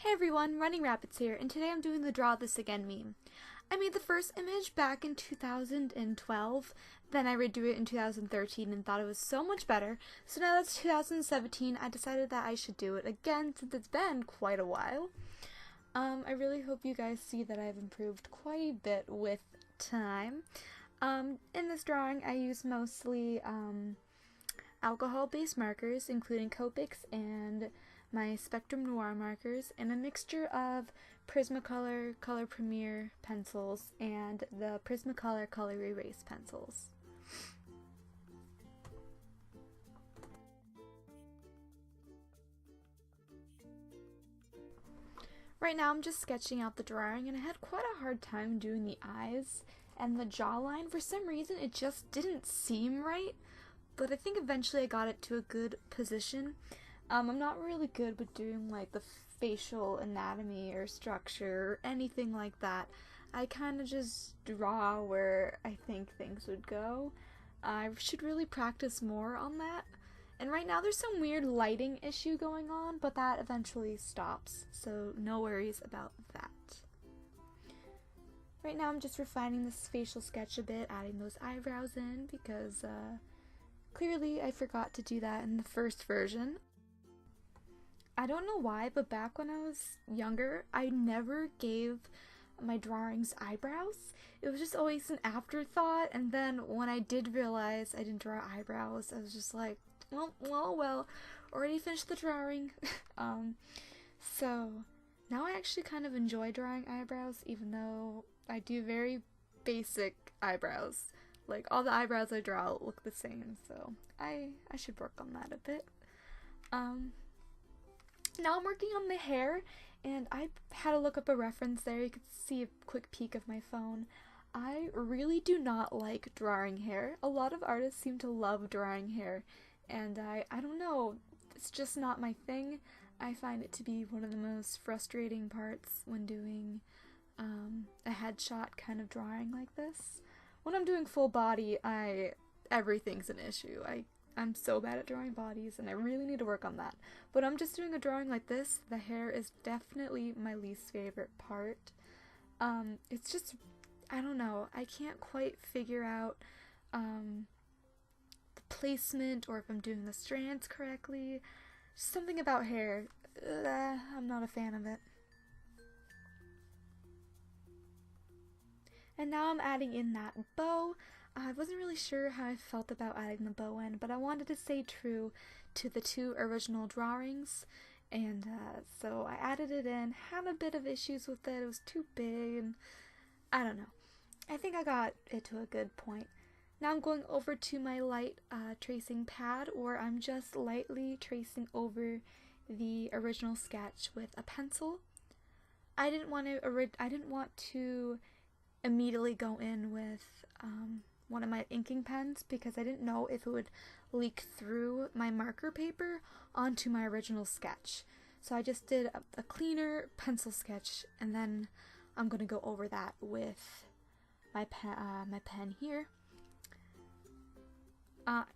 Hey everyone, Running Rabbits here, and today I'm doing the Draw This Again meme. I made the first image back in 2012, then I redo it in 2013 and thought it was so much better, so now that's 2017, I decided that I should do it again since it's been quite a while. I really hope you guys see that I've improved quite a bit with time. In this drawing I use mostly alcohol-based markers, including Copics and my Spectrum Noir markers, and a mixture of Prismacolor Color Premier pencils and the Prismacolor col-erase pencils. Right now I'm just sketching out the drawing, and I had quite a hard time doing the eyes and the jawline. For some reason it just didn't seem right, but I think eventually I got it to a good position. I'm not really good with doing like the facial anatomy or structure or anything like that. I kind of just draw where I think things would go. I should really practice more on that. And right now there's some weird lighting issue going on, but that eventually stops, so no worries about that. Right now I'm just refining this facial sketch a bit, adding those eyebrows in because clearly I forgot to do that in the first version. I don't know why, but back when I was younger, I never gave my drawings eyebrows. It was just always an afterthought, and then when I did realize I didn't draw eyebrows, I was just like, well, already finished the drawing. So now I actually kind of enjoy drawing eyebrows, even though I do very basic eyebrows. Like, all the eyebrows I draw look the same, so I should work on that a bit. Now I'm working on the hair, and I had to look up a reference there. You could see a quick peek of my phone. I really do not like drawing hair. A lot of artists seem to love drawing hair, and I don't know, it's just not my thing. I find it to be one of the most frustrating parts when doing a headshot kind of drawing like this. When I'm doing full body, everything's an issue. I'm so bad at drawing bodies, and I really need to work on that. But I'm just doing a drawing like this. The hair is definitely my least favorite part. It's just, I don't know, I can't quite figure out the placement or if I'm doing the strands correctly. Something about hair, I'm not a fan of it. And now I'm adding in that bow. I wasn't really sure how I felt about adding the bow in, but I wanted to stay true to the two original drawings, and so I added it in. Had a bit of issues with it. It was too big, and I don't know. I think I got it to a good point. Now I'm going over to my light tracing pad, or I'm just lightly tracing over the original sketch with a pencil. I didn't want to immediately go in with one of my inking pens because I didn't know if it would leak through my marker paper onto my original sketch. So I just did a cleaner pencil sketch, and then I'm going to go over that with my pen here.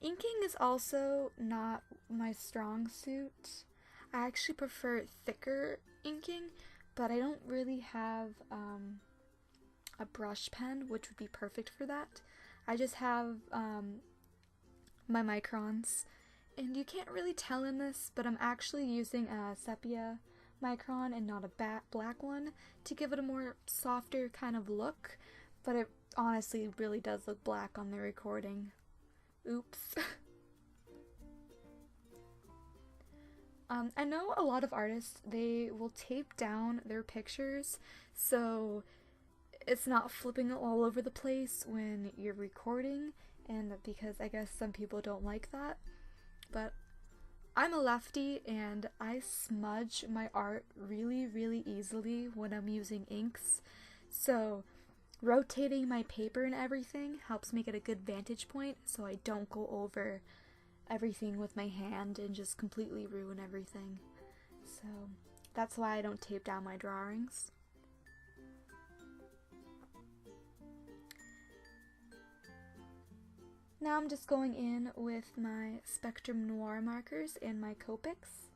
Inking is also not my strong suit. I actually prefer thicker inking, but I don't really have a brush pen, which would be perfect for that. I just have my microns, and you can't really tell in this, but I'm actually using a sepia micron and not a black one to give it a more softer kind of look, but it honestly really does look black on the recording. Oops. I know a lot of artists, they will tape down their pictures so it's not flipping all over the place when you're recording, and because I guess some people don't like that. But I'm a lefty, and I smudge my art really easily when I'm using inks, so rotating my paper and everything helps make it a good vantage point so I don't go over everything with my hand and just completely ruin everything. So that's why I don't tape down my drawings. Now I'm just going in with my Spectrum Noir markers and my Copics.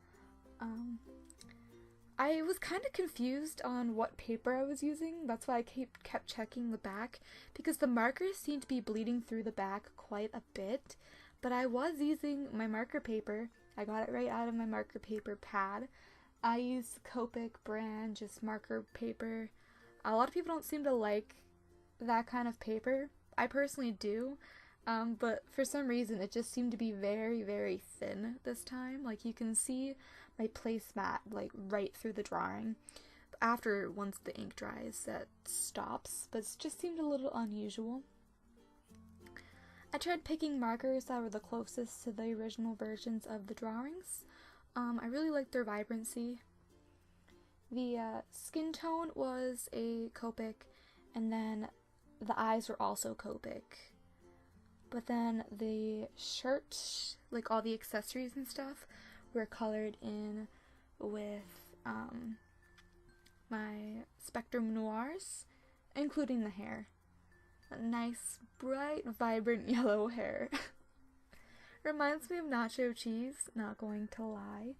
I was kind of confused on what paper I was using. That's why I kept checking the back, because the markers seemed to be bleeding through the back quite a bit. But I was using my marker paper. I got it right out of my marker paper pad. I used Copic brand, just marker paper. A lot of people don't seem to like that kind of paper. I personally do. But for some reason it just seemed to be very, very thin this time. Like, you can see my placemat like right through the drawing. After, once the ink dries, that stops, but it just seemed a little unusual. I tried picking markers that were the closest to the original versions of the drawings. I really liked their vibrancy. The skin tone was a Copic, and then the eyes were also Copic. But then the shirt, like all the accessories and stuff, were colored in with my Spectrum Noirs, including the hair. A nice, bright, vibrant yellow hair. Reminds me of nacho cheese, not going to lie.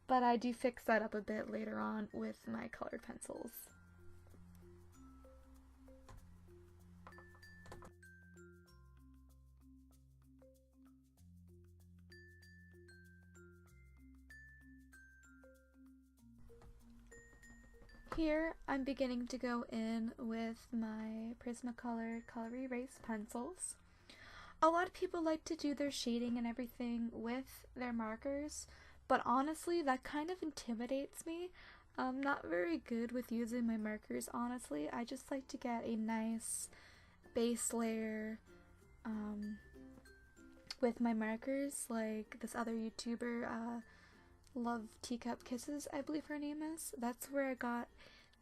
But I do fix that up a bit later on with my colored pencils. Here, I'm beginning to go in with my Prismacolor col-erase pencils. A lot of people like to do their shading and everything with their markers, but honestly, that kind of intimidates me. I'm not very good with using my markers, honestly. I just like to get a nice base layer with my markers, like this other YouTuber, Love Teacup Kisses, I believe her name is. That's where I got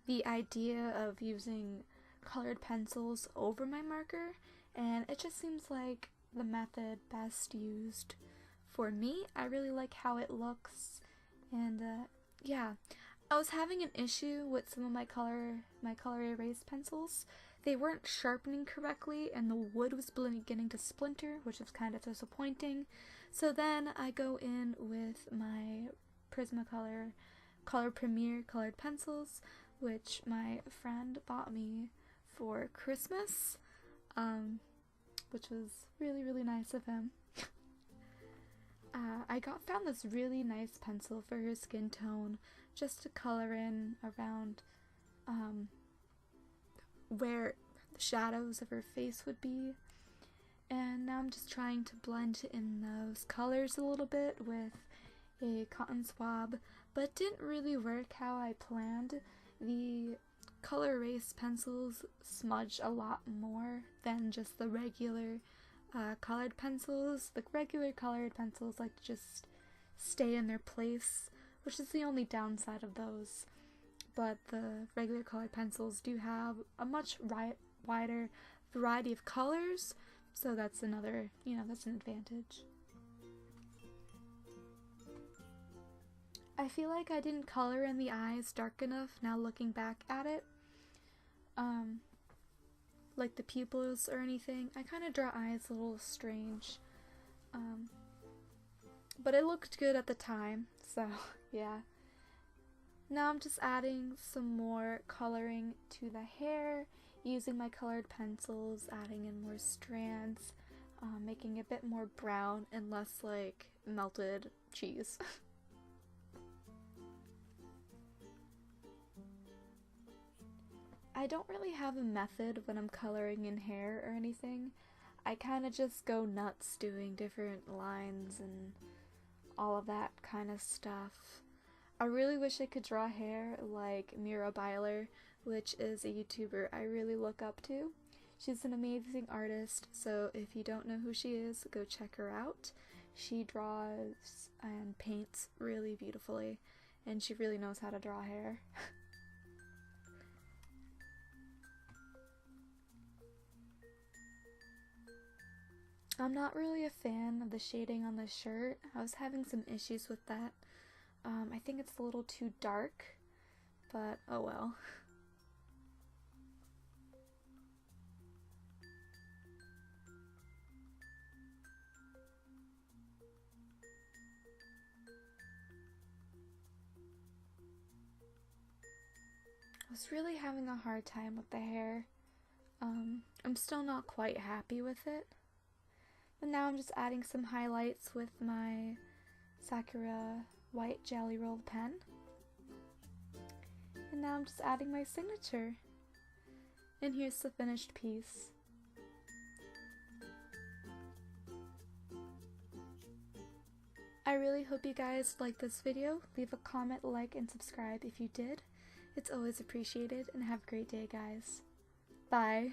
the idea of using colored pencils over my marker, and it just seems like the method best used for me. I really like how it looks, and yeah. I was having an issue with some of my color erase pencils. They weren't sharpening correctly, and the wood was beginning to splinter, which was kind of disappointing. So then I go in with my Prismacolor Color Premier colored pencils, which my friend bought me for Christmas, which was really, really nice of him. I found this really nice pencil for her skin tone, just to color in around where the shadows of her face would be. And now I'm just trying to blend in those colors a little bit with a cotton swab, but it didn't really work how I planned. The color erase pencils smudge a lot more than just the regular colored pencils. The regular colored pencils like to just stay in their place, which is the only downside of those. But the regular colored pencils do have a much wider variety of colors, so that's another, that's an advantage. I feel like I didn't color in the eyes dark enough now looking back at it. Like the pupils or anything. I kind of draw eyes a little strange. But it looked good at the time, so yeah. Now I'm just adding some more coloring to the hair, using my colored pencils, adding in more strands, making it a bit more brown and less like melted cheese. I don't really have a method when I'm coloring in hair or anything. I kind of just go nuts doing different lines and all of that kind of stuff. I really wish I could draw hair like Mira Byler, which is a YouTuber I really look up to. She's an amazing artist, so if you don't know who she is, go check her out. She draws and paints really beautifully, and she really knows how to draw hair. I'm not really a fan of the shading on the shirt. I was having some issues with that. I think it's a little too dark, but oh well. I was really having a hard time with the hair. I'm still not quite happy with it. But now I'm just adding some highlights with my Sakura white jelly roll pen. And now I'm just adding my signature. And here's the finished piece. I really hope you guys liked this video. Leave a comment, like, and subscribe if you did. It's always appreciated, and have a great day, guys. Bye.